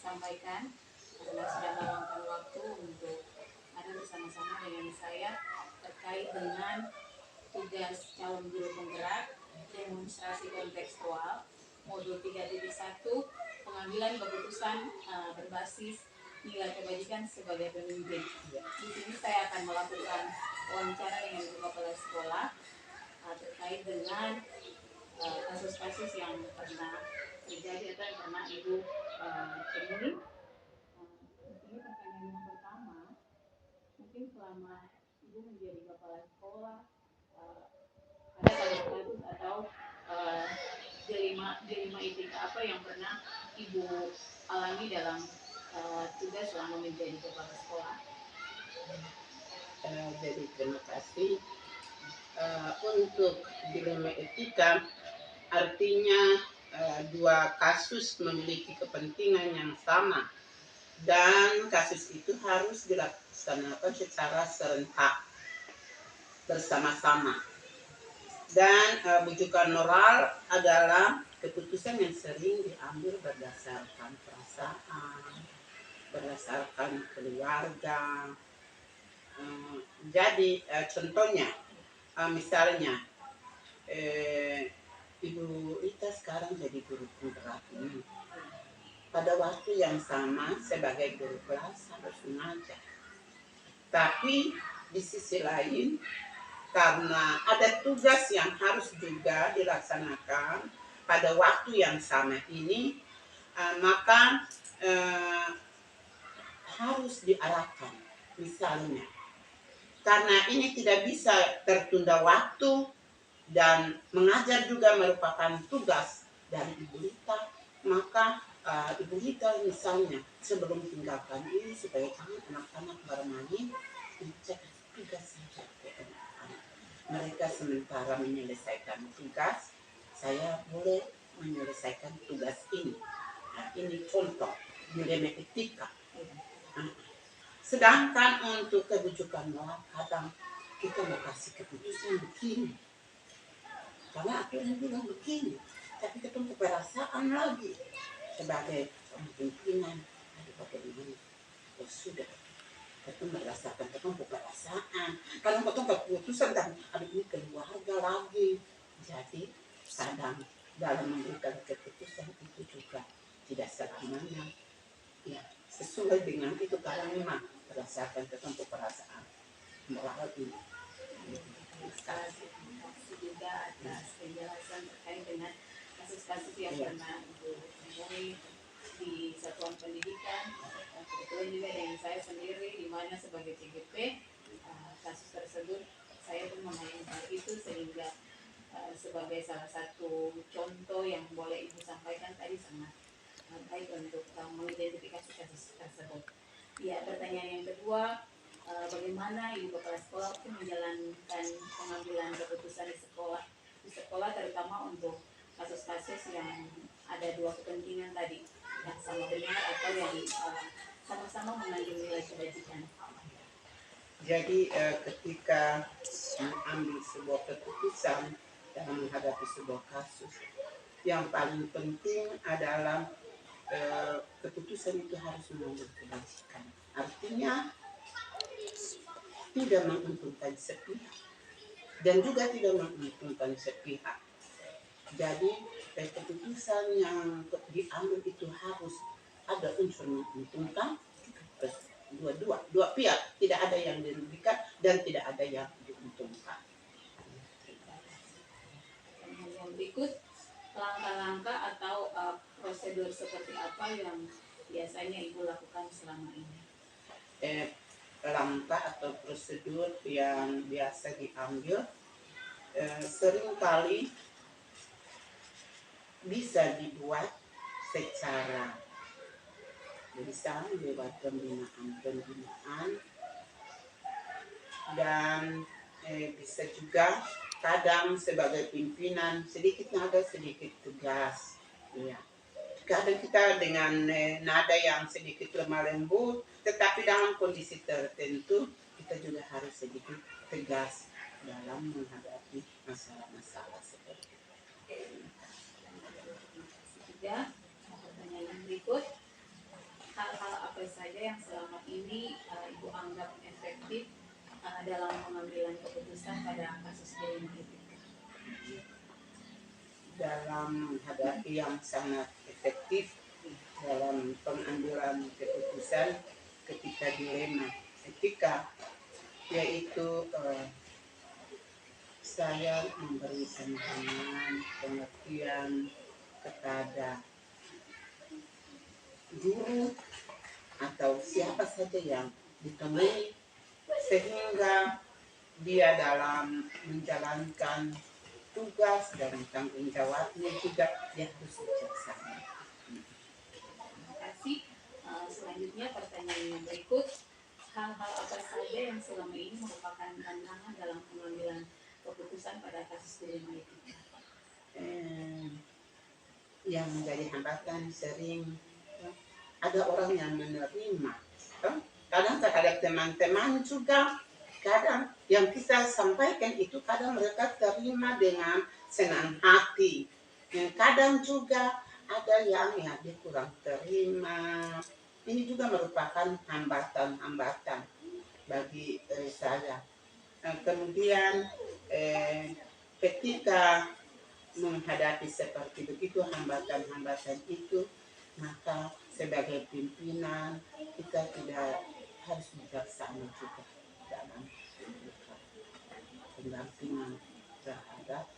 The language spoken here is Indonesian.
sampaikan karena sudah meluangkan waktu untuk ada bersama-sama dengan saya terkait dengan tugas calon guru penggerak demonstrasi kontekstual modul 3.1 pengambilan keputusan berbasis nilai kebajikan sebagai pemimpin. Di sini saya akan melakukan wawancara dengan ibu kepala sekolah terkait dengan kasus-kasus yang pernah terjadi atau yang pernah ibu temui. Ini pertanyaan yang pertama, mungkin selama ibu menjadi kepala sekolah ada kasus-kasus atau dilema etika apa yang pernah ibu alami dalam tugas selama menjadi kepala sekolah? Jadi terima kasih. Untuk dilema etika artinya dua kasus memiliki kepentingan yang sama dan kasus itu harus dilaksanakan secara serentak bersama-sama. Dan bujukan moral adalah keputusan yang sering diambil berdasarkan perasaan, berdasarkan keluarga. Jadi contohnya, misalnya Ibu Ita sekarang jadi guru penggerak ini. Pada waktu yang sama sebagai guru kelas harus mengajar. Tapi di sisi lain karena ada tugas yang harus juga dilaksanakan pada waktu yang sama ini, maka harus diarahkan. Misalnya, karena ini tidak bisa tertunda waktu dan mengajar juga merupakan tugas dari Ibu Lita, maka Ibu Lita misalnya sebelum tinggalkan ini supaya anak-anak bermain, saya kasih tugas saja ke anak-anak. Mereka sementara menyelesaikan tugas, saya boleh menyelesaikan tugas ini. Nah, ini contoh dilema etika. Sedangkan untuk kebujukan moral kadang kita mau kasih keputusan begini karena aturan bilang begini, tapi ketemu perasaan lagi sebagai pimpinan ada bagaimana ya sudah ketemu merasakan ketemu perasaan kalau ketemu keputusan dan ada ini keluarga lagi, jadi kadang dalam memberikan keputusan itu juga tidak selamanya ya sesuai dengan itu karena memang berdasarkan ketemu perasaan moral ini. Terima kasih juga atas penjelasan terkait dengan kasus-kasus yang pernah ibu temui di satuan pendidikan. Kebetulan juga dengan saya sendiri di mana sebagai CGP kasus tersebut saya pun memahami hal itu sehingga sebagai salah satu contoh yang boleh ibu sampaikan tadi sangat baik untuk mengidentifikasi kasus tersebut. Ya, pertanyaan yang kedua, bagaimana ibu kepala sekolah itu menjalankan pengambilan keputusan di sekolah terutama untuk kasus-kasus yang ada dua kepentingan tadi yang sama benar atau yang sama-sama mengandung nilai kebajikan. Jadi ketika mengambil sebuah keputusan dalam menghadapi sebuah kasus, yang paling penting adalah keputusan itu harus mengandung kebajikan. Artinya tidak menguntungkan sepihak dan juga tidak menguntungkan sepihak. Jadi keputusan yang diambil itu harus ada unsur menguntungkan dua pihak, tidak ada yang dirugikan dan tidak ada yang diuntungkan. Yang berikut, langkah-langkah atau prosedur seperti apa yang biasanya ibu lakukan selama ini? Langkah atau prosedur yang biasa diambil seringkali bisa dibuat secara lisan lewat pembinaan dan bisa juga kadang sebagai pimpinan sedikit nada sedikit tegas ya. Kadang kita dengan nada yang sedikit lemah lembut, tetapi dalam kondisi tertentu kita juga harus sedikit tegas dalam menghadapi masalah-masalah seperti itu. Pertanyaan yang berikut, hal-hal apa saja yang selama ini Ibu anggap efektif dalam pengambilan keputusan pada kasus Delima Etika? Dalam menghadapi yang sangat efektif dalam pengambilan keputusan ketika dilema etika, yaitu saya memberi pemahaman, pengertian kepada guru atau siapa saja yang ditemui, sehingga dia dalam menjalankan tugas dan tanggung jawabnya juga dia harus bijaksana. Terima kasih. Selanjutnya pertanyaan yang berikut, hal-hal apa saja yang selama ini merupakan tantangan dalam pengambilan keputusan pada kasus Delima Etika? Yang menjadi hambatan sering ada orang yang menerima. Kadang terhadap teman-teman juga, kadang yang kita sampaikan itu kadang mereka terima dengan senang hati. Kadang juga ada yang dia kurang terima. Ini juga merupakan hambatan-hambatan bagi saya. Kemudian ketika menghadapi seperti begitu hambatan-hambatan itu, maka sebagai pimpinan kita tidak harus bijaksana juga dalam memberikan pendampingan terhadap